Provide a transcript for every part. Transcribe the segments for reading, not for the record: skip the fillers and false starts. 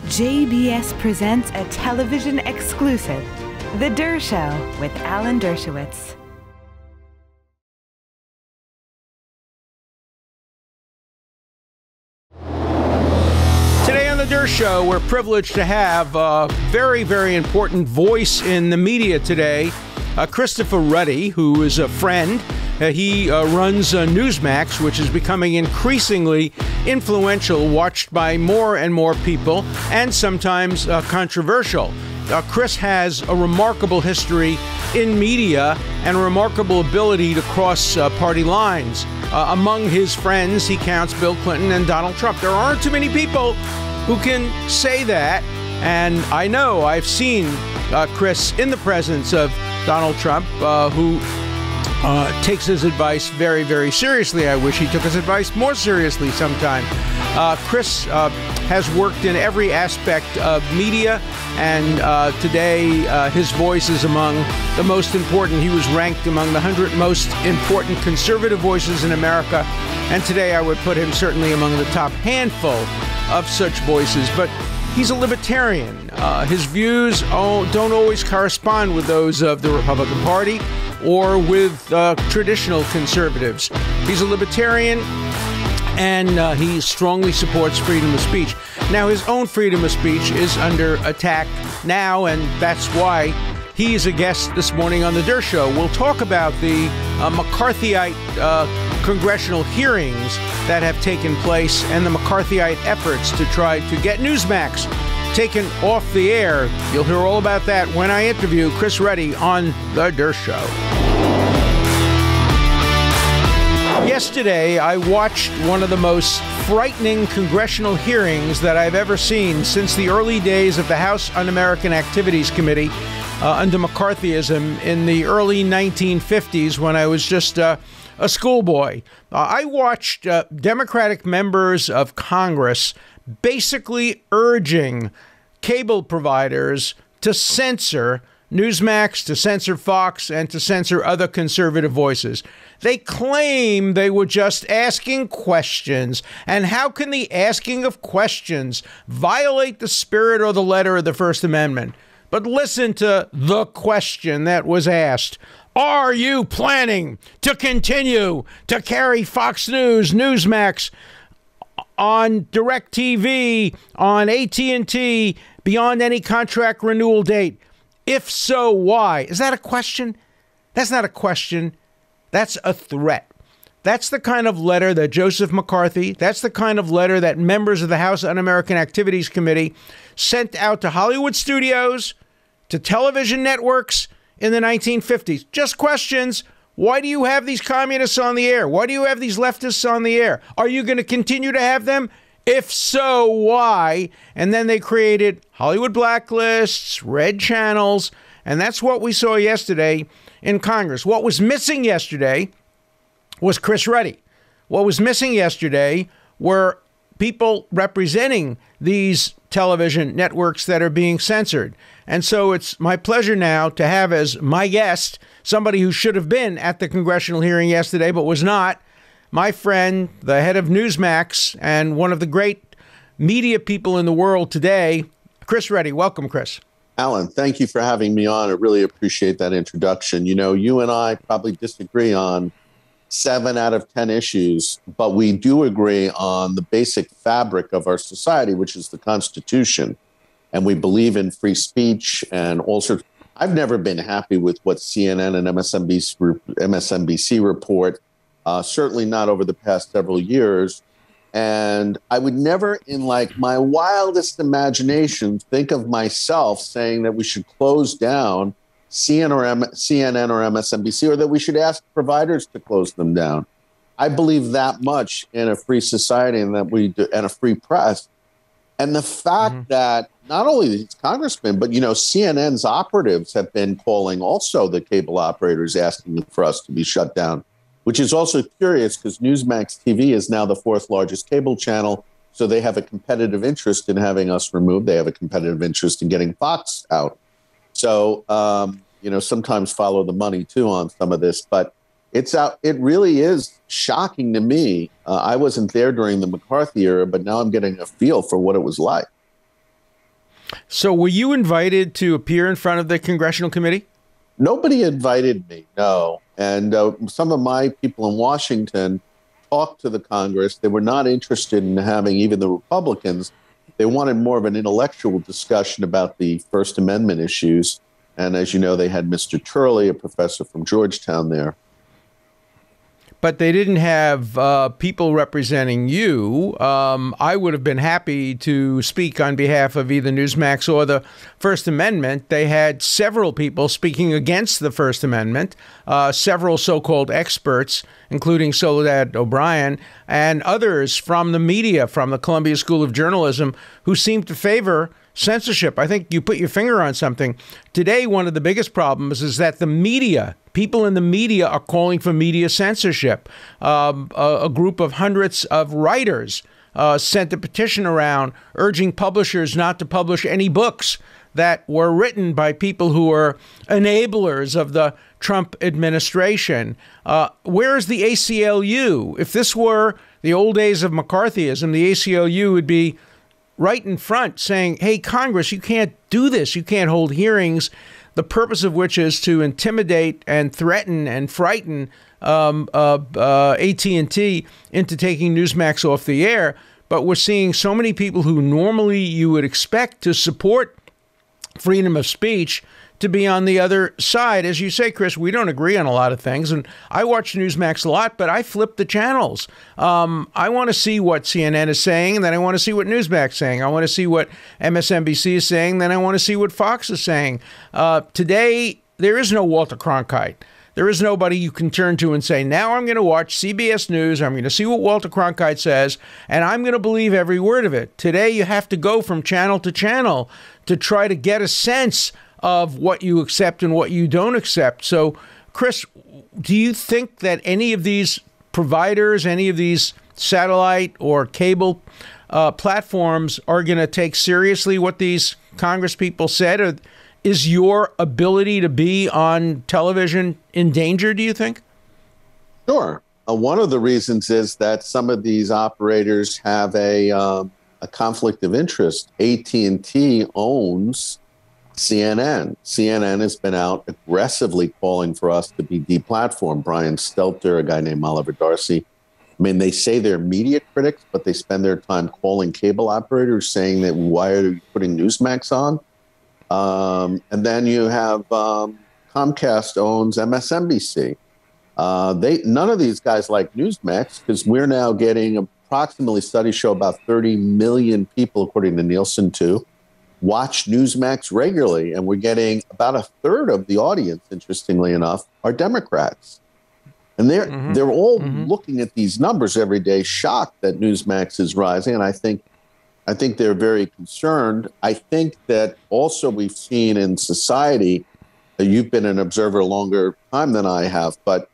JBS presents a television exclusive, The Dershow with Alan Dershowitz. Today on The Dershow, we're privileged to have a very, very important voice in the media today, Christopher Ruddy, who is a friend. He runs Newsmax, which is becoming increasingly influential, watched by more and more people, and sometimes controversial. Chris has a remarkable history in media and a remarkable ability to cross party lines. Among his friends, he counts Bill Clinton and Donald Trump. There aren't too many people who can say that, and I know I've seen Chris in the presence of Donald Trump, who takes his advice very, very seriously. I wish he took his advice more seriously sometime. Chris has worked in every aspect of media, and today his voice is among the most important. He was ranked among the 100 most important conservative voices in America, and today I would put him certainly among the top handful of such voices. But he's a libertarian. His views don't always correspond with those of the Republican Party or with traditional conservatives. He's a libertarian, and he strongly supports freedom of speech. Now, his own freedom of speech is under attack now, and that's why he's a guest this morning on The Dershow. We'll talk about the McCarthyite congressional hearings that have taken place and the McCarthyite efforts to try to get Newsmax taken off the air. You'll hear all about that when I interview Chris Ruddy on The Dershow. Yesterday, I watched one of the most frightening congressional hearings that I've ever seen since the early days of the House Un-American Activities Committee under McCarthyism in the early 1950s when I was just a schoolboy. I watched Democratic members of Congress basically urging cable providers to censor Newsmax, to censor Fox, and to censor other conservative voices. They claim they were just asking questions. And how can the asking of questions violate the spirit or the letter of the First Amendment? But listen to the question that was asked. Are you planning to continue to carry Fox News, Newsmax, on DirecTV, on AT&T, beyond any contract renewal date? If so, why? Is that a question? That's not a question. That's a threat. That's the kind of letter that Joseph McCarthy, that's the kind of letter that members of the House Un-American Activities Committee sent out to Hollywood studios, to television networks in the 1950s. Just questions. Why do you have these communists on the air? Why do you have these leftists on the air? Are you going to continue to have them? If so, why? And then they created Hollywood blacklists, red channels, and that's what we saw yesterday in Congress. What was missing yesterday was Chris Ruddy. What was missing yesterday were people representing these television networks that are being censored. And so it's my pleasure now to have as my guest somebody who should have been at the congressional hearing yesterday but was not, my friend, the head of Newsmax and one of the great media people in the world today, Chris Ruddy. Welcome, Chris. Alan, thank you for having me on. I really appreciate that introduction. You know, you and I probably disagree on 7 out of 10 issues, but we do agree on the basic fabric of our society, which is the Constitution. And we believe in free speech and all sorts. I've never been happy with what CNN and MSNBC report, certainly not over the past several years. And I would never, in like my wildest imagination, think of myself saying that we should close down CNN or MSNBC, or that we should ask providers to close them down. I believe that much in a free society and a free press. And the fact that not only these congressmen, but, you know, CNN's operatives have been calling also the cable operators asking for us to be shut down, which is also curious because Newsmax TV is now the 4th largest cable channel. So they have a competitive interest in having us removed. They have a competitive interest in getting Fox out. So, you know, sometimes follow the money, too, on some of this. But it's out. It really is shocking to me. I wasn't there during the McCarthy era, but now I'm getting a feel for what it was like. So were you invited to appear in front of the Congressional Committee? Nobody invited me, no. And some of my people in Washington talked to the Congress. They were not interested in having even the Republicans. They wanted more of an intellectual discussion about the First Amendment issues. And as you know, they had Mr. Turley, a professor from Georgetown there. But they didn't have people representing you. I would have been happy to speak on behalf of either Newsmax or the First Amendment. They had several people speaking against the First Amendment, several so-called experts, including Soledad O'Brien, and others from the media, from the Columbia School of Journalism, who seemed to favor censorship. I think you put your finger on something. Today, one of the biggest problems is that the media, people in the media are calling for media censorship. A group of hundreds of writers sent a petition around urging publishers not to publish any books that were written by people who are enablers of the Trump administration. Where is the ACLU? If this were the old days of McCarthyism, the ACLU would be right in front saying, hey, Congress, you can't do this. You can't hold hearings, the purpose of which is to intimidate and threaten and frighten AT&T into taking Newsmax off the air. But we're seeing so many people who normally you would expect to support freedom of speech to be on the other side. As you say, Chris, we don't agree on a lot of things. And I watch Newsmax a lot, but I flip the channels. I want to see what CNN is saying, and then I want to see what Newsmax is saying. I want to see what MSNBC is saying, then I want to see what Fox is saying. Today, there is no Walter Cronkite. There is nobody you can turn to and say, now I'm going to watch CBS News, I'm going to see what Walter Cronkite says, and I'm going to believe every word of it. Today, you have to go from channel to channel to try to get a sense of what you accept and what you don't accept. So, Chris, do you think that any of these providers, any of these satellite or cable platforms are going to take seriously what these Congress people said? Or is your ability to be on television in danger, do you think? Sure. One of the reasons is that some of these operators have a conflict of interest. AT&T owns CNN. CNN has been out aggressively calling for us to be deplatformed. Brian Stelter, a guy named Oliver Darcy. I mean, they say they're media critics, but they spend their time calling cable operators saying that why are you putting Newsmax on? And then you have Comcast owns MSNBC. None of these guys like Newsmax because we're now getting approximately, studies show about 30 million people, according to Nielsen, too, watch Newsmax regularly, and we're getting about a third of the audience, interestingly enough, are Democrats. And they're all looking at these numbers every day, shocked that Newsmax is rising, and I think they're very concerned. I think that also we've seen in society, you've been an observer a longer time than I have, but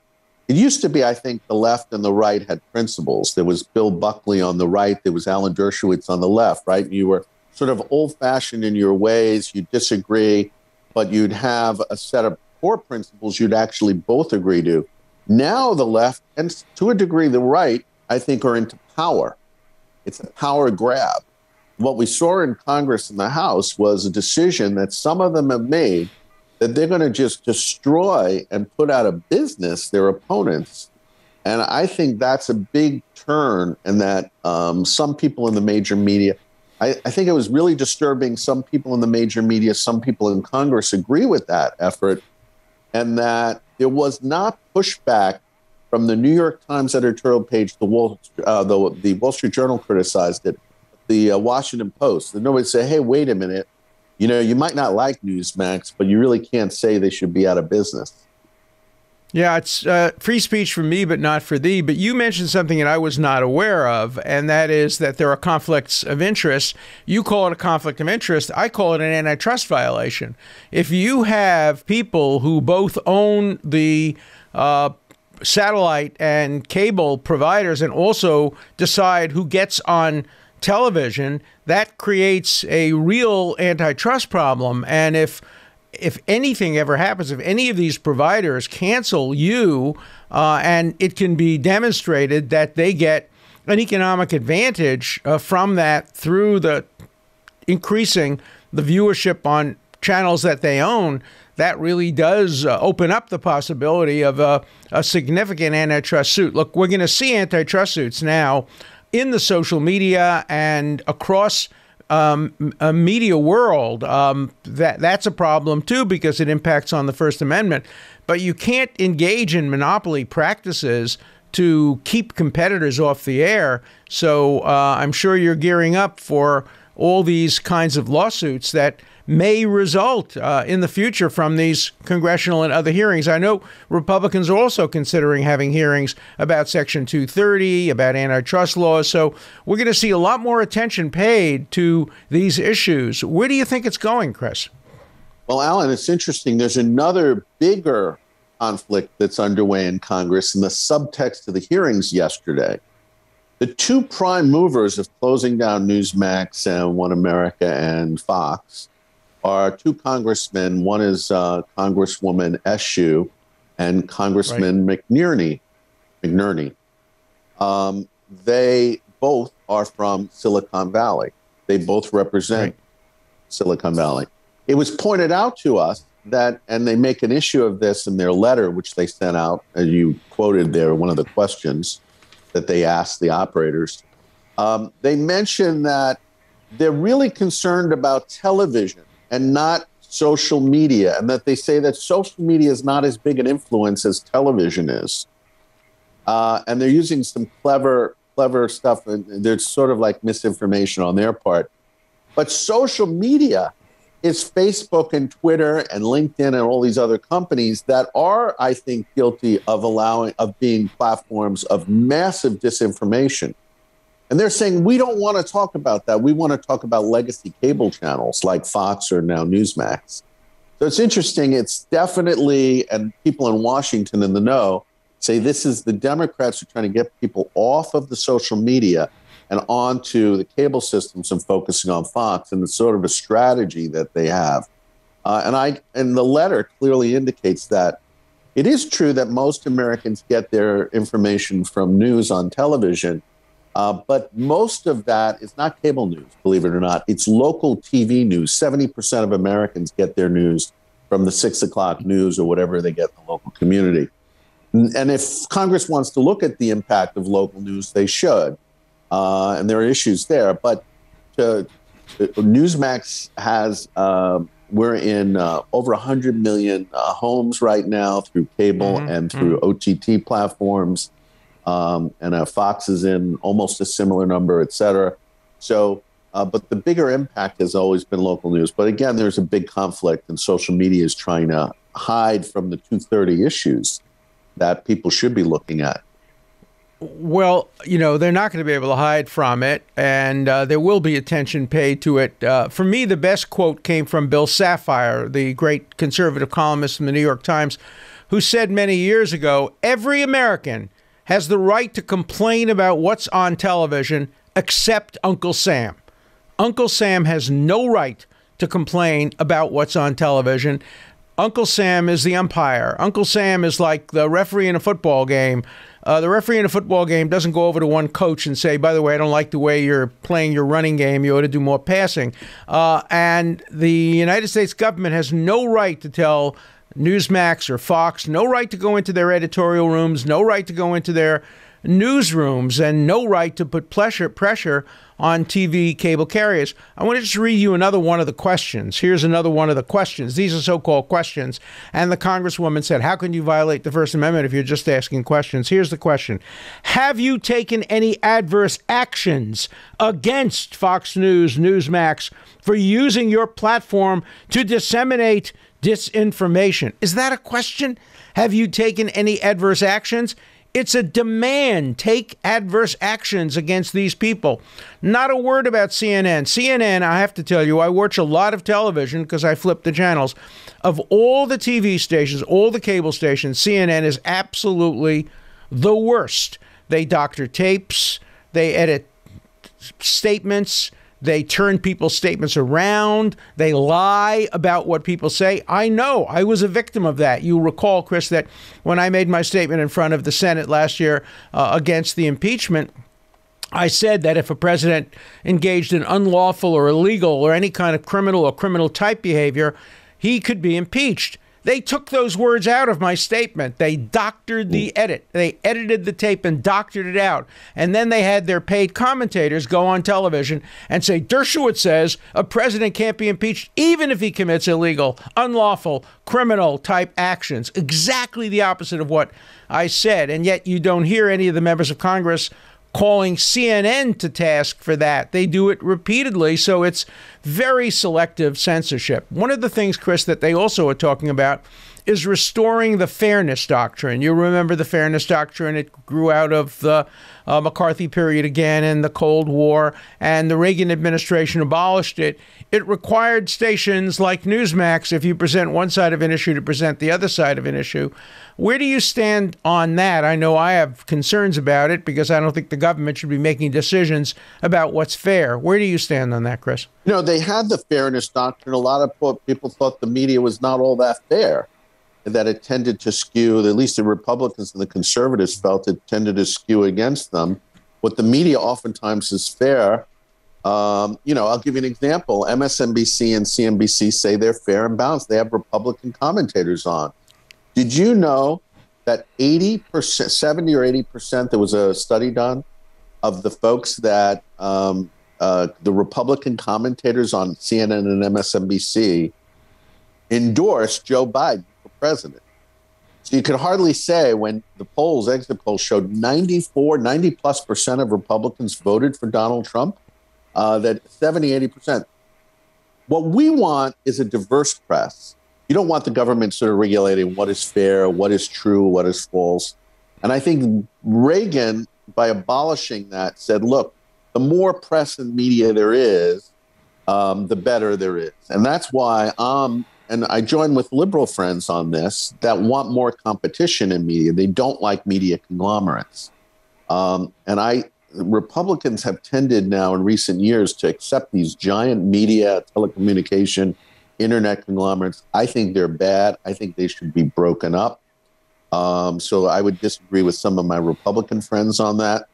it used to be, I think, the left and the right had principles. There was Bill Buckley on the right, there was Alan Dershowitz on the left, right? You were sort of old-fashioned in your ways, you disagree, but you'd have a set of core principles you'd actually both agree to. Now the left, and to a degree the right, I think are into power. It's a power grab. What we saw in Congress and the House was a decision that some of them have made that they're going to just destroy and put out of business their opponents. And I think that's a big turn, and that some people in the major media, I think it was really disturbing. Some people in the major media, some people in Congress agree with that effort, and that there was not pushback from the New York Times editorial page. The Wall Street Journal criticized it. The Washington Post. And nobody said, hey, wait a minute. You know, you might not like Newsmax, but you really can't say they should be out of business. Yeah, it's free speech for me, but not for thee. But you mentioned something that I was not aware of, and that is that there are conflicts of interest. You call it a conflict of interest. I call it an antitrust violation. If you have people who both own the satellite and cable providers and also decide who gets on television, that creates a real antitrust problem. And if anything ever happens, if any of these providers cancel you, and it can be demonstrated that they get an economic advantage from that through the increasing the viewership on channels that they own, that really does open up the possibility of a significant antitrust suit. Look, we're going to see antitrust suits now in the social media and across a media world. That's a problem, too, because it impacts on the First Amendment. But you can't engage in monopoly practices to keep competitors off the air. So I'm sure you're gearing up for all these kinds of lawsuits that may result in the future from these congressional and other hearings. I know Republicans are also considering having hearings about Section 230, about antitrust laws. So we're going to see a lot more attention paid to these issues. Where do you think it's going, Chris? Well, Alan, it's interesting. There's another bigger conflict that's underway in Congress in the subtext of the hearings yesterday. The two prime movers of closing down Newsmax and One America and Fox are two congressmen. One is Congresswoman Eshoo and Congressman McNerney. They both are from Silicon Valley. They both represent Silicon Valley. It was pointed out to us that, and they make an issue of this in their letter, which they sent out, as you quoted there, one of the questions that they asked the operators. They mentioned that they're really concerned about television and not social media, and that they say that social media is not as big an influence as television is. And they're using some clever stuff, and there's sort of like misinformation on their part. But social media is Facebook and Twitter and LinkedIn and all these other companies that are, I think, guilty of being platforms of massive disinformation. And they're saying, we don't want to talk about that. We want to talk about legacy cable channels like Fox or now Newsmax. So it's interesting. It's definitely, and people in Washington in the know say this is the Democrats are trying to get people off of the social media and onto the cable systems and focusing on Fox, and it's sort of a strategy that they have. And the letter clearly indicates that it is true that most Americans get their information from news on television, but most of that is not cable news, believe it or not. It's local TV news. 70% of Americans get their news from the 6 o'clock news or whatever they get in the local community. And if Congress wants to look at the impact of local news, they should. And there are issues there. But Newsmax has, we're in over 100 million homes right now through cable and through OTT platforms. And Fox is in almost a similar number, et cetera. So, but the bigger impact has always been local news. But again, there's a big conflict, and social media is trying to hide from the 230 issues that people should be looking at. Well, they're not going to be able to hide from it, and there will be attention paid to it. For me, the best quote came from Bill Safire, the great conservative columnist from the New York Times, who said many years ago, every American has the right to complain about what's on television except Uncle Sam. Uncle Sam has no right to complain about what's on television. Uncle Sam is the umpire. Uncle Sam is like the referee in a football game. The referee in a football game doesn't go over to one coach and say, by the way, I don't like the way you're playing your running game. You ought to do more passing. And the United States government has no right to tell Newsmax or Fox, no right to go into their editorial rooms, no right to go into their newsrooms, and no right to put pressure on TV cable carriers. I want to just read you another one of the questions. Here's another one of the questions. These are so-called questions. And the Congresswoman said, how can you violate the First Amendment if you're just asking questions? Here's the question. Have you taken any adverse actions against Fox News, Newsmax, for using your platform to disseminate disinformation? Is that a question? Have you taken any adverse actions? It's a demand. Take adverse actions against these people. Not a word about CNN. CNN, I have to tell you, I watch a lot of television because I flip the channels. Of all the TV stations, all the cable stations, CNN is absolutely the worst. They doctor tapes. They edit statements. They turn people's statements around. They lie about what people say. I know. I was a victim of that. You recall, Chris, that when I made my statement in front of the Senate last year against the impeachment, I said that if a president engaged in unlawful or illegal or any kind of criminal or criminal type behavior, he could be impeached. They took those words out of my statement. They doctored the edit. They edited the tape and doctored it out. And then they had their paid commentators go on television and say, Dershowitz says a president can't be impeached even if he commits illegal, unlawful, criminal type actions. Exactly the opposite of what I said. And yet you don't hear any of the members of Congress calling CNN to task for that. They do it repeatedly, so it's very selective censorship. One of the things, Chris, that they also are talking about is restoring the fairness doctrine. You remember the fairness doctrine. It grew out of the McCarthy period again and the Cold War, and the Reagan administration abolished it. It required stations like Newsmax, if you present one side of an issue, to present the other side of an issue. Where do you stand on that? I know I have concerns about it because I don't think the government should be making decisions about what's fair. Where do you stand on that, Chris? You know, they had the fairness doctrine. A lot of people thought the media was not all that fair, that it tended to skew, at least the Republicans and the conservatives felt it tended to skew against them. What the media oftentimes is fair. I'll give you an example. MSNBC and CNBC say they're fair and balanced. They have Republican commentators on. Did you know that 80%, 70 or 80%, there was a study done of the folks that the Republican commentators on CNN and MSNBC endorsed Joe Biden for president. So you could hardly say when the exit polls showed 90+% of Republicans voted for Donald Trump, that 70, 80%. What we want is a diverse press. You don't want the government sort of regulating what is fair, what is true, what is false. And I think Reagan, by abolishing that, said, look, the more press and media there is, the better there is. And that's why and I join with liberal friends on this, that want more competition in media. They don't like media conglomerates. Republicans have tended now in recent years to accept these giant media, telecommunication, internet conglomerates. I think they're bad. I think they should be broken up. So I would disagree with some of my Republican friends on that.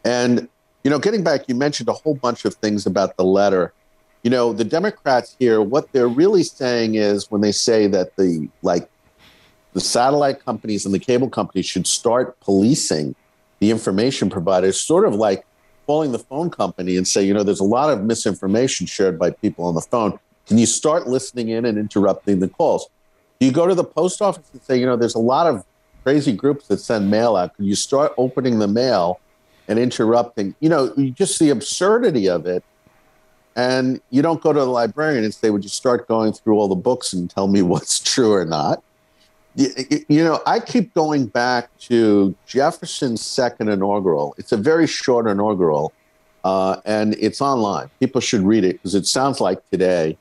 And, getting back, you mentioned a whole bunch of things about the letter. The Democrats here, what they're really saying is when they say that the satellite companies and the cable companies should start policing the information providers, sort of like calling the phone company and say, there's a lot of misinformation shared by people on the phone. Can you start listening in and interrupting the calls? Do you go to the post office and say, there's a lot of crazy groups that send mail out. Can you start opening the mail and interrupting? You just see absurdity of it. And you don't go to the librarian and say, would you start going through all the books and tell me what's true or not? I keep going back to Jefferson's second inaugural. It's a very short inaugural, and it's online. People should read it because it sounds like today.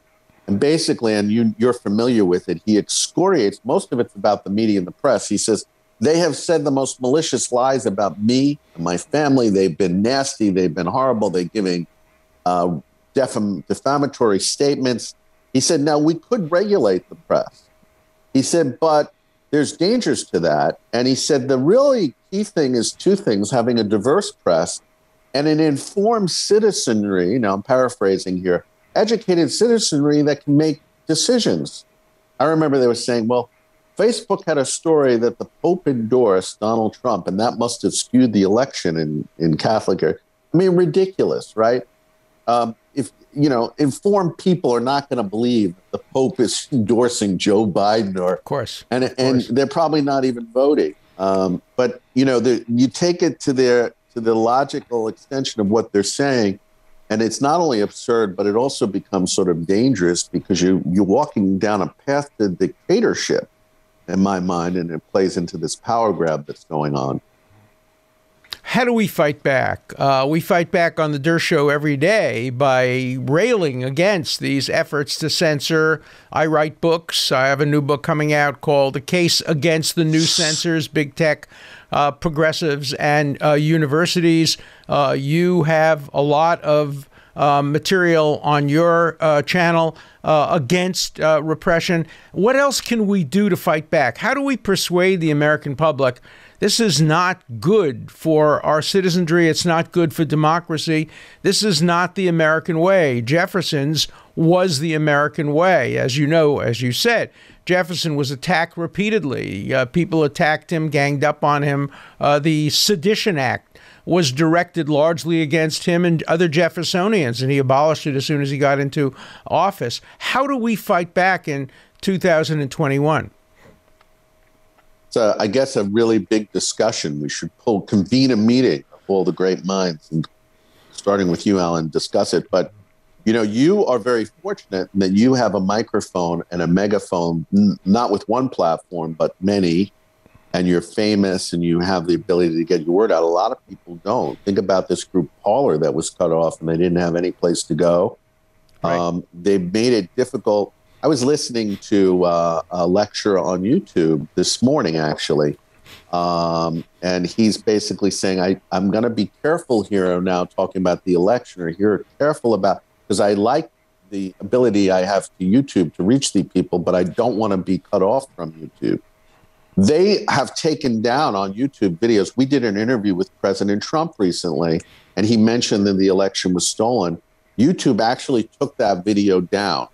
And basically, and you're familiar with it, he excoriates, most of it's about the media and the press. He says, they have said the most malicious lies about me and my family. They've been nasty. They've been horrible. They're giving defamatory statements. He said, now we could regulate the press. He said, but there's dangers to that. And he said, the really key thing is two things: having a diverse press and an informed citizenry. Now I'm paraphrasing here, educated citizenry that can make decisions. I remember they were saying, well, Facebook had a story that the Pope endorsed Donald Trump, and that must have skewed the election in Catholic area. I mean, ridiculous, right? Informed people are not going to believe the Pope is endorsing Joe Biden, of course, and they're probably not even voting. But you take it to the logical extension of what they're saying, and it's not only absurd, but it also becomes sort of dangerous because you're walking down a path to dictatorship, in my mind, and it plays into this power grab that's going on. How do we fight back? We fight back on the Dershow every day by railing against these efforts to censor. I write books. I have a new book coming out called The Case Against the New Censors, Big Tech, Progressives, and Universities. You have a lot of material on your channel against repression. What else can we do to fight back? How do we persuade the American public This is not good for our citizenry. It's not good for democracy. This is not the American way. Jefferson's was the American way. As you know, as you said, Jefferson was attacked repeatedly. People attacked him, ganged up on him. The Sedition Act was directed largely against him and other Jeffersonians, and he abolished it as soon as he got into office. How do we fight back in 2021? So I guess a really big discussion. We should convene a meeting of all the great minds, and starting with you, Alan, discuss it. But, you know, you are very fortunate that you have a microphone and a megaphone, not with one platform, but many, and you're famous and you have the ability to get your word out. A lot of people don't. Think about this group Parler that was cut off and they didn't have any place to go. Right. They made it difficult. I was listening to a lecture on YouTube this morning, actually, and he's basically saying, I'm going to be careful here now talking about the election, or here careful about, because I like the ability I have to YouTube to reach the people, but I don't want to be cut off from YouTube. They have taken down on YouTube videos. We did an interview with President Trump recently, and he mentioned that the election was stolen. YouTube actually took that video down.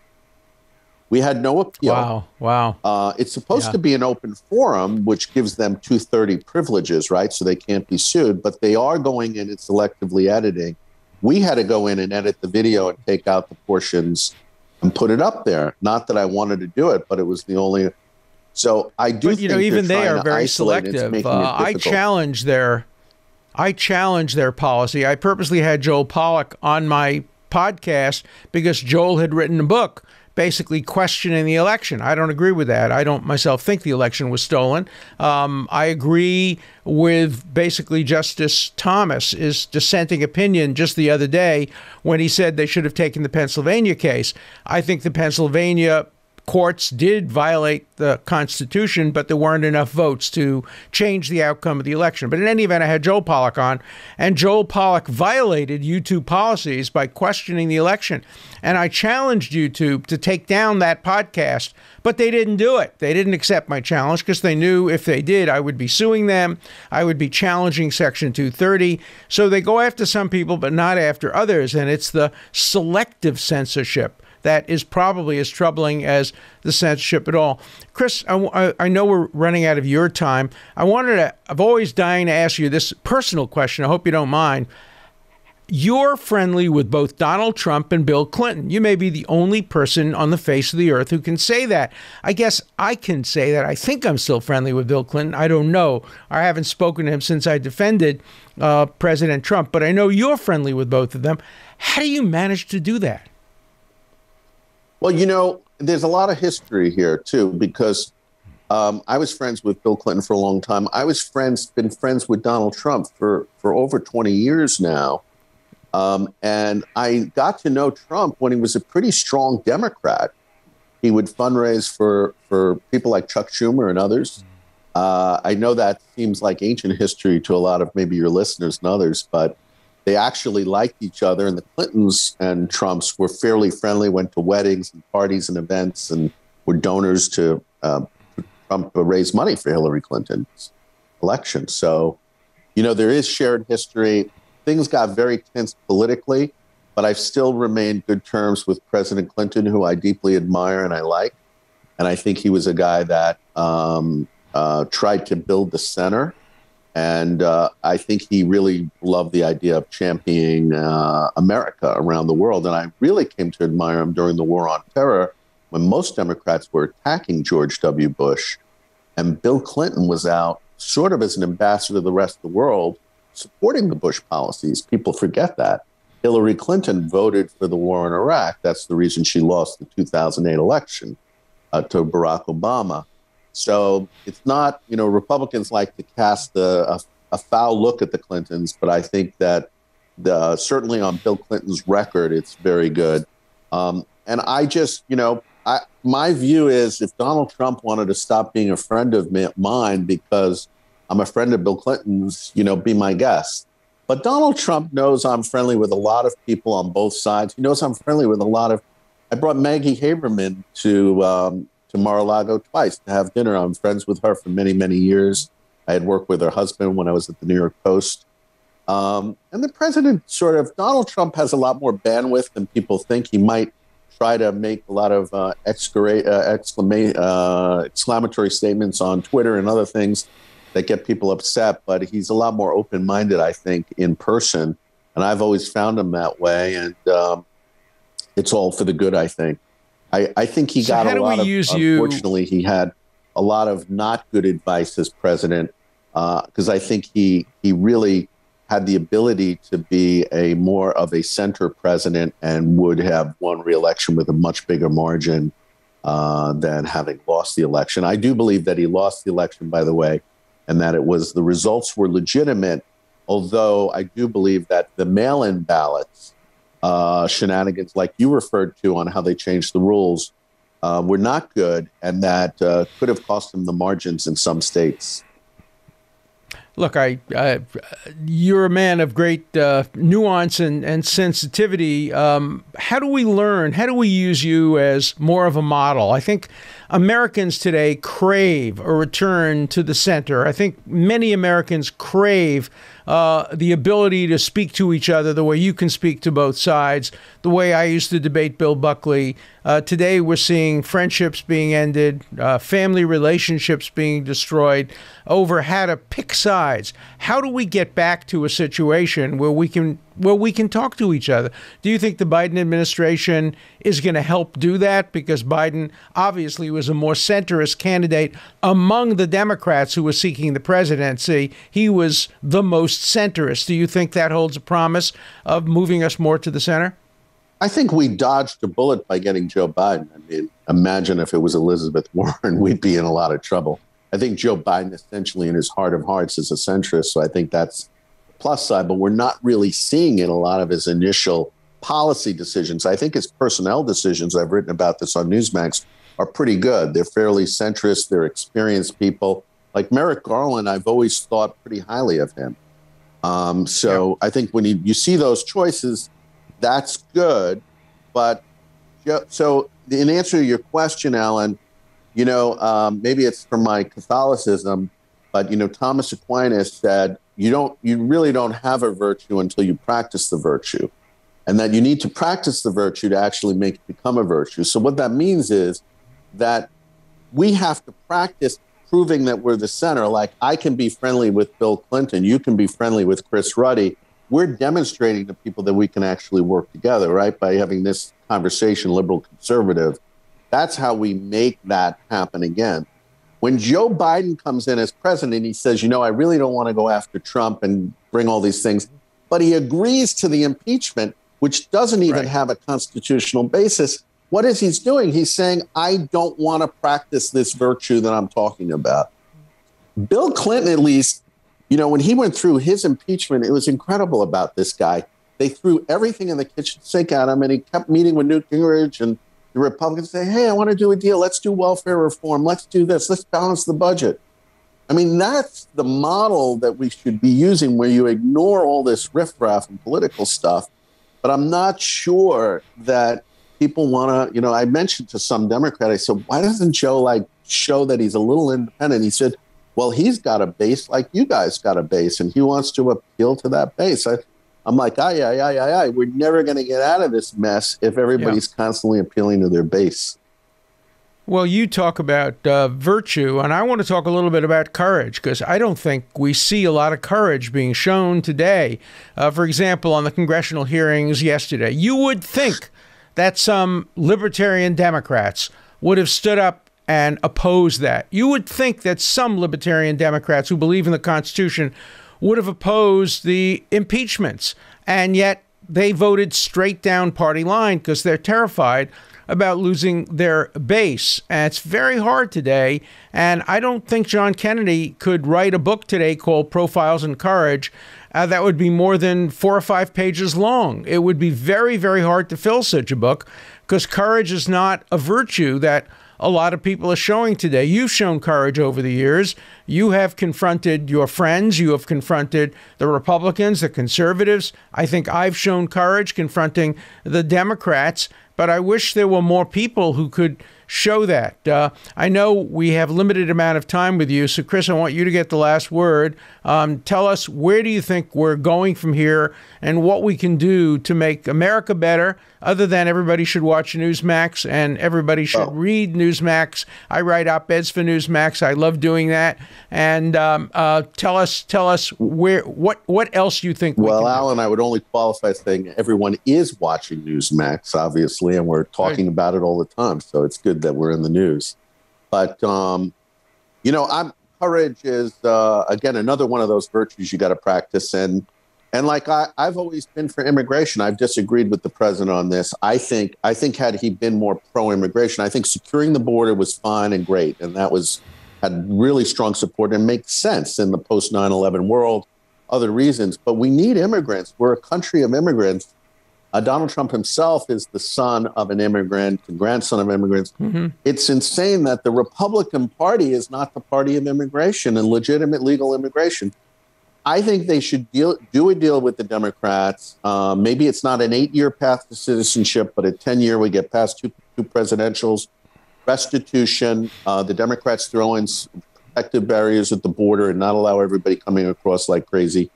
We had no appeal. Wow. It's supposed to be an open forum, which gives them 230 privileges, right? So they can't be sued, but they are going in and selectively editing. We had to go in and edit the video and take out the portions and put it up there. Not that I wanted to do it, but it was the only. So I do think even they are very selective. I challenge their policy. I purposely had Joel Pollack on my podcast because Joel had written a book basically questioning the election. I don't agree with that. I don't myself think the election was stolen. I agree with basically Justice Thomas's dissenting opinion just the other day when he said they should have taken the Pennsylvania case. I think the Pennsylvania courts did violate the Constitution, but there weren't enough votes to change the outcome of the election. But in any event, I had Joel Pollack on, and Joel Pollack violated YouTube policies by questioning the election. And I challenged YouTube to take down that podcast, but they didn't do it. They didn't accept my challenge because they knew if they did, I would be suing them. I would be challenging Section 230. So they go after some people, but not after others. And it's the selective censorship that is probably as troubling as the censorship at all. Chris, I know we're running out of your time. I've always dying to ask you this personal question. I hope you don't mind. You're friendly with both Donald Trump and Bill Clinton. You may be the only person on the face of the earth who can say that. I guess I can say that. I think I'm still friendly with Bill Clinton. I don't know. I haven't spoken to him since I defended President Trump, but I know you're friendly with both of them. How do you manage to do that? Well, you know, there's a lot of history here, too, because I was friends with Bill Clinton for a long time. I was been friends with Donald Trump for over 20 years now. And I got to know Trump when he was a pretty strong Democrat. He would fundraise for people like Chuck Schumer and others. I know that seems like ancient history to a lot of maybe your listeners and others, but they actually liked each other, and the Clintons and Trumps were fairly friendly, went to weddings and parties and events, and were donors to Trump raise money for Hillary Clinton's election. So, you know, there is shared history. Things got very tense politically, but I've still remained good terms with President Clinton, who I deeply admire and I like. And I think he was a guy that tried to build the center. And I think he really loved the idea of championing America around the world. And I really came to admire him during the War on Terror, when most Democrats were attacking George W. Bush. And Bill Clinton was out sort of as an ambassador to the rest of the world, supporting the Bush policies. People forget that. Hillary Clinton voted for the war in Iraq. That's the reason she lost the 2008 election to Barack Obama. So it's not, you know, Republicans like to cast a foul look at the Clintons, but I think that certainly on Bill Clinton's record, it's very good. And I just, you know, my view is if Donald Trump wanted to stop being a friend of mine because I'm a friend of Bill Clinton's, you know, be my guest. But Donald Trump knows I'm friendly with a lot of people on both sides. He knows I'm friendly with a lot of. I brought Maggie Haberman to Mar-a-Lago twice to have dinner. I'm friends with her for many, many years. I had worked with her husband when I was at the New York Post. And the president Donald Trump has a lot more bandwidth than people think. He might try to make a lot of exclamatory statements on Twitter and other things that get people upset, but he's a lot more open-minded, I think, in person. And I've always found him that way. And it's all for the good, I think. I think he got a lot of, unfortunately, he had a lot of not good advice as president, because I think he really had the ability to be a more of a center president and would have won re-election with a much bigger margin than having lost the election. I do believe that he lost the election, by the way, and that the results were legitimate, although I do believe that the mail-in ballots, shenanigans like you referred to on how they changed the rules, were not good, and that could have cost him the margins in some states. Look, you're a man of great nuance and sensitivity. How do we learn? How do we use you as more of a model? I think Americans today crave a return to the center. I think many Americans crave the ability to speak to each other the way you can speak to both sides, the way I used to debate Bill Buckley. Today, we're seeing friendships being ended, family relationships being destroyed over how to pick sides. How do we get back to a situation where we can talk to each other? Do you think the Biden administration is going to help do that? Because Biden obviously was a more centrist candidate among the Democrats who were seeking the presidency. He was the most centrist. Do you think that holds a promise of moving us more to the center? I think we dodged a bullet by getting Joe Biden. I mean, imagine if it was Elizabeth Warren, we'd be in a lot of trouble. I think Joe Biden, essentially in his heart of hearts, is a centrist. So I think that's the plus side, but we're not really seeing in a lot of his initial policy decisions. I think his personnel decisions, I've written about this on Newsmax, are pretty good. They're fairly centrist. They're experienced people. Like Merrick Garland, I've always thought pretty highly of him. I think when you see those choices, that's good. But so in answer to your question, Alan, maybe it's from my Catholicism, but, Thomas Aquinas said, you really don't have a virtue until you practice the virtue, and that you need to practice the virtue to actually make it become a virtue. So what that means is that we have to practice proving that we're the center. Like, I can be friendly with Bill Clinton. You can be friendly with Chris Ruddy. We're demonstrating to people that we can actually work together, right? By having this conversation, liberal conservative. That's how we make that happen again. When Joe Biden comes in as president, he says, I really don't want to go after Trump and bring all these things, but he agrees to the impeachment, which doesn't even have a constitutional basis. What is he doing? He's saying, I don't want to practice this virtue that I'm talking about. Bill Clinton, at least, when he went through his impeachment, it was incredible about this guy. They threw everything in the kitchen sink at him, and he kept meeting with Newt Gingrich and the Republicans say, hey, I want to do a deal. Let's do welfare reform. Let's do this. Let's balance the budget. I mean, that's the model that we should be using, where you ignore all this riffraff and political stuff. But I'm not sure that people want to, I mentioned to some Democrat, I said, why doesn't Joe show that he's a little independent? He said, well, he's got a base like you guys got a base, and he wants to appeal to that base. I'm like, we're never going to get out of this mess if everybody's constantly appealing to their base. Well, you talk about virtue, and I want to talk a little bit about courage, because I don't think we see a lot of courage being shown today. For example, on the congressional hearings yesterday, you would think that some libertarian Democrats would have stood up and opposed that. You would think that some libertarian Democrats who believe in the Constitution would have opposed the impeachments, and yet they voted straight down party line because they're terrified about losing their base. And it's very hard today, and I don't think John Kennedy could write a book today called Profiles in Courage that would be more than 4 or 5 pages long. It would be very, very hard to fill such a book, because courage is not a virtue that a lot of people are showing today. You've shown courage over the years. You have confronted your friends. You have confronted the Republicans, the conservatives. I think I've shown courage confronting the Democrats, but I wish there were more people who could show that. I know we have limited amount of time with you, so Chris, I want you to get the last word. Tell us, where do you think we're going from here and what we can do to make America better, other than everybody should watch Newsmax and everybody should read Newsmax. I write op-eds for Newsmax. I love doing that. And tell us what else you think we can do. Alan, I would only qualify saying everyone is watching Newsmax, obviously, and we're talking about it all the time. So it's good that we're in the news. But, courage is, again, another one of those virtues you got to practice. And like I've always been for immigration. I've disagreed with the president on this. I think had he been more pro-immigration, I think securing the border was fine and great. And that had really strong support and makes sense in the post 9/11 world, other reasons. But we need immigrants. We're a country of immigrants. Donald Trump himself is the son of an immigrant, the grandson of immigrants. Mm-hmm. It's insane that the Republican Party is not the party of immigration and legitimate legal immigration. I think they should do a deal with the Democrats. Maybe it's not an 8-year path to citizenship, but a 10-year, we get past two presidentials, restitution. The Democrats throw in protective barriers at the border and not allow everybody coming across like crazy.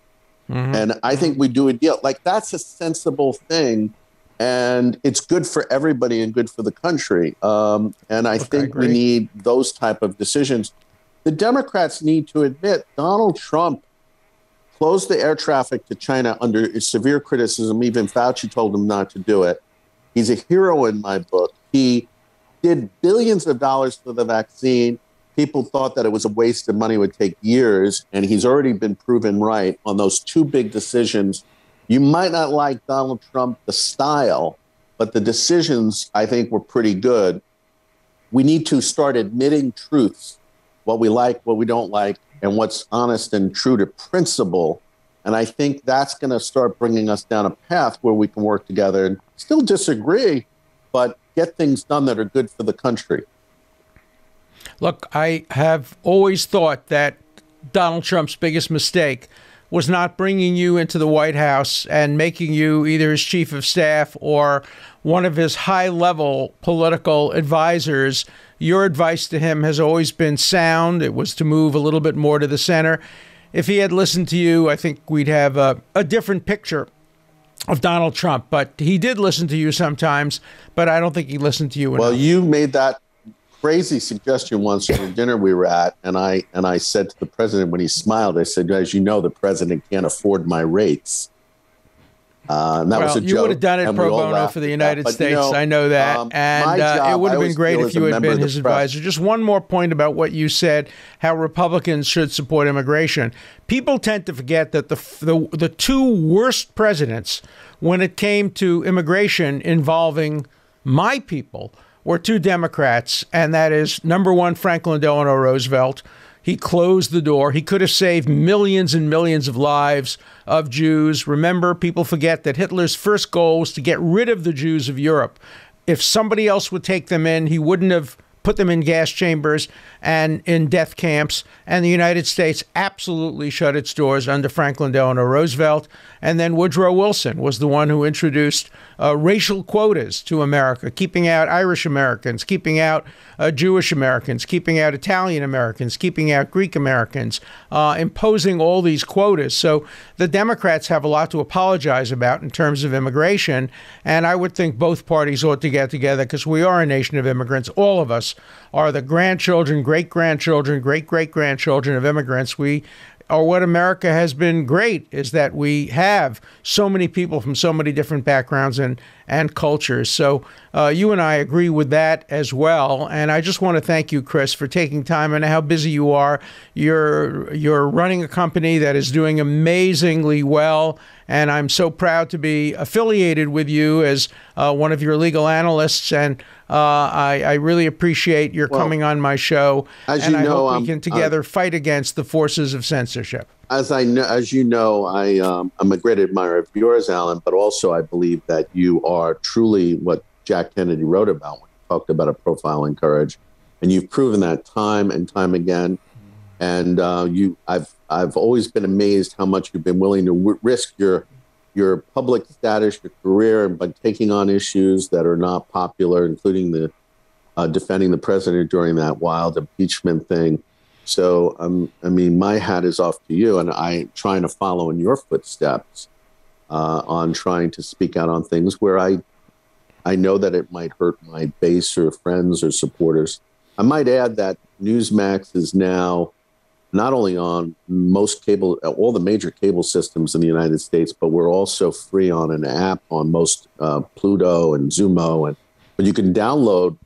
Mm-hmm. And I think we do a deal. Like, that's a sensible thing. And it's good for everybody and good for the country. And I think we need those type of decisions. The Democrats need to admit Donald Trump closed the air traffic to China under severe criticism. Even Fauci told him not to do it. He's a hero in my book. He did billions of dollars for the vaccine. People thought that it was a waste of money, would take years, and he's already been proven right on those two big decisions. You might not like Donald Trump, the style, but the decisions, I think, were pretty good. We need to start admitting truths, what we like, what we don't like, and what's honest and true to principle. And I think that's going to start bringing us down a path where we can work together and still disagree, but get things done that are good for the country. Look, I have always thought that Donald Trump's biggest mistake was not bringing you into the White House and making you either his chief of staff or one of his high-level political advisors. Your advice to him has always been sound. It was to move a little bit more to the center. If he had listened to you, I think we'd have a different picture of Donald Trump. But he did listen to you sometimes, but I don't think he listened to you enough. Well, you made that crazy suggestion once at a dinner we were at, and I said to the president when he smiled, I said, as you know, the president can't afford my rates. And that was a joke. You would have done it pro bono for the United States. I know that. And it would have been great if you had been his advisor. Just one more point about what you said, how Republicans should support immigration. People tend to forget that the two worst presidents when it came to immigration involving my people were two Democrats, and that is, number one, Franklin Delano Roosevelt. He closed the door. He could have saved millions and millions of lives of Jews. Remember, people forget that Hitler's first goal was to get rid of the Jews of Europe. If somebody else would take them in, he wouldn't have put them in gas chambers and in death camps. And the United States absolutely shut its doors under Franklin Delano Roosevelt. And then Woodrow Wilson was the one who introduced racial quotas to America, keeping out Irish Americans, keeping out Jewish Americans, keeping out Italian Americans, keeping out Greek Americans, imposing all these quotas. So the Democrats have a lot to apologize about in terms of immigration. And I would think both parties ought to get together, because we are a nation of immigrants. All of us are the grandchildren, great-grandchildren, great-great-grandchildren of immigrants. We are what America has been great, is that we have so many people from so many different backgrounds and cultures. So you and I agree with that as well. And I just want to thank you, Chris, for taking time. And how busy you are. You're running a company that is doing amazingly well. And I'm so proud to be affiliated with you as one of your legal analysts. And I really appreciate your coming on my show. And I hope we can together fight against the forces of censorship. As you know, I'm a great admirer of yours, Alan, but also I believe that you are truly what Jack Kennedy wrote about when he talked about a profile in courage. And you've proven that time and time again. And I've always been amazed how much you've been willing to risk your public status, your career, by taking on issues that are not popular, including the defending the president during that wild impeachment thing. So, I mean, my hat is off to you, and I'm trying to follow in your footsteps on trying to speak out on things where I know that it might hurt my base or friends or supporters. I might add that Newsmax is now not only on all the major cable systems in the United States, but we're also free on an app on most Pluto and Zumo, but you can download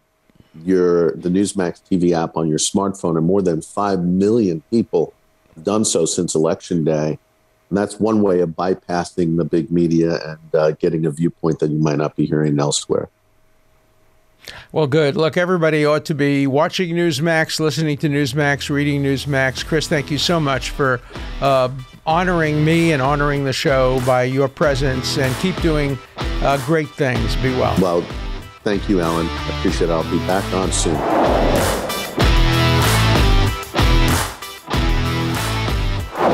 the Newsmax TV app on your smartphone, and more than 5 million people have done so since Election Day. And that's one way of bypassing the big media and getting a viewpoint that you might not be hearing elsewhere. Well, good. Look, everybody ought to be watching Newsmax, listening to Newsmax, reading Newsmax. Chris, thank you so much for honoring me and honoring the show by your presence, and keep doing great things. Be well. Well, thank you, Alan. I appreciate it. I'll be back on soon.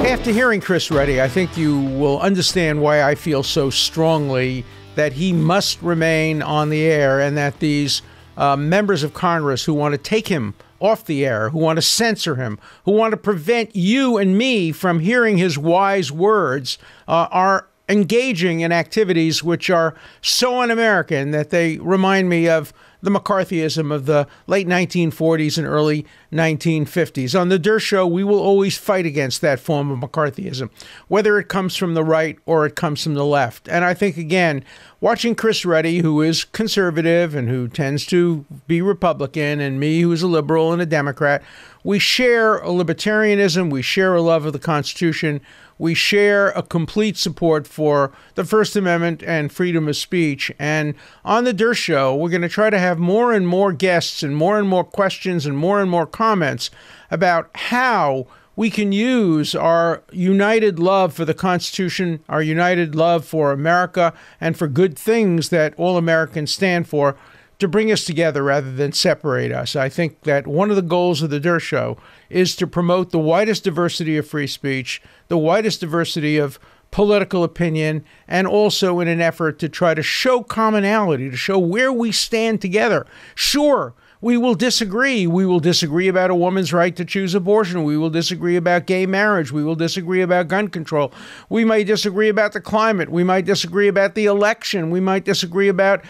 After hearing Chris Ruddy, I think you will understand why I feel so strongly that he must remain on the air, and that these members of Congress who want to take him off the air, who want to censor him, who want to prevent you and me from hearing his wise words, are engaging in activities which are so un-American that they remind me of the McCarthyism of the late 1940s and early 1950s. On the Dershow, we will always fight against that form of McCarthyism, whether it comes from the right or it comes from the left. And I think, again, watching Chris Ruddy, who is conservative and who tends to be Republican, and me, who is a liberal and a Democrat, we share a libertarianism, we share a love of the Constitution, we share a complete support for the First Amendment and freedom of speech. And on the Dershow, we're going to try to have more and more guests and more questions and more comments about how we can use our united love for the Constitution, our united love for America, and for good things that all Americans stand for, to bring us together rather than separate us. I think that one of the goals of the Dershow is to promote the widest diversity of free speech, the widest diversity of political opinion, and also in an effort to try to show commonality, to show where we stand together. Sure, we will disagree. We will disagree about a woman's right to choose abortion. We will disagree about gay marriage. We will disagree about gun control. We might disagree about the climate. We might disagree about the election. We might disagree about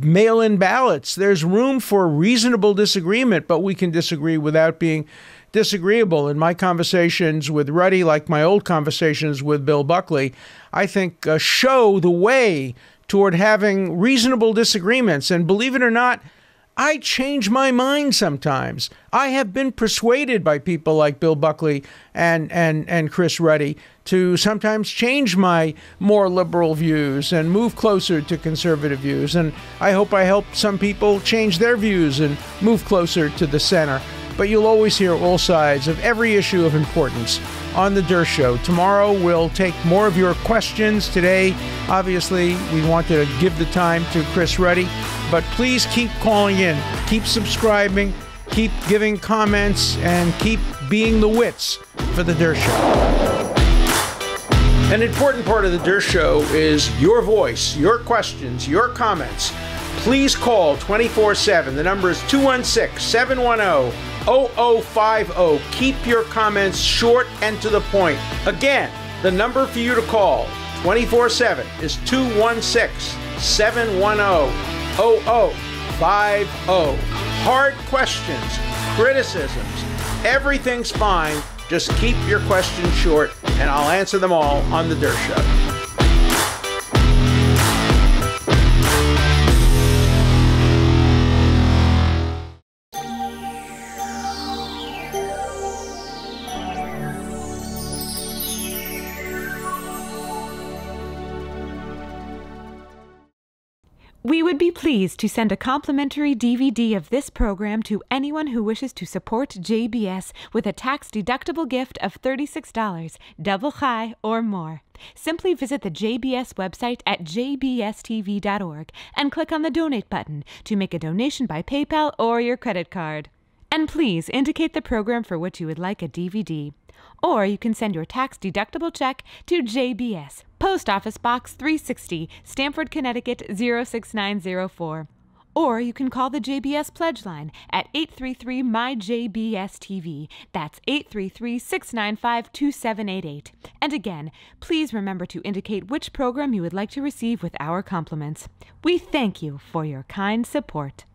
mail-in ballots. There's room for reasonable disagreement, but we can disagree without being disagreeable. In my conversations with Ruddy, like my old conversations with Bill Buckley, I think show the way toward having reasonable disagreements. And believe it or not, I change my mind sometimes. I have been persuaded by people like Bill Buckley and Chris Ruddy to sometimes change my more liberal views and move closer to conservative views. And I hope I help some people change their views and move closer to the center. But you'll always hear all sides of every issue of importance on the Dershow. Tomorrow we'll take more of your questions. Today, obviously, we want to give the time to Chris Ruddy. But please keep calling in, keep subscribing, keep giving comments, and keep being the wits for the Dershow. An important part of the Dershow is your voice, your questions, your comments. Please call 24/7. The number is 216-710-0050. Keep your comments short and to the point. Again, the number for you to call 24/7 is 216-710-0050. Hard questions, criticisms, everything's fine. Just keep your questions short, and I'll answer them all on the Dershow. We would be pleased to send a complimentary DVD of this program to anyone who wishes to support JBS with a tax-deductible gift of $36, double high or more. Simply visit the JBS website at jbstv.org and click on the Donate button to make a donation by PayPal or your credit card. And please indicate the program for which you would like a DVD. Or you can send your tax-deductible check to JBS, Post Office Box 360, Stamford, Connecticut 06904. Or you can call the JBS Pledge Line at 833-MY-JBS-TV. That's 833-695-2788. And again, please remember to indicate which program you would like to receive with our compliments. We thank you for your kind support.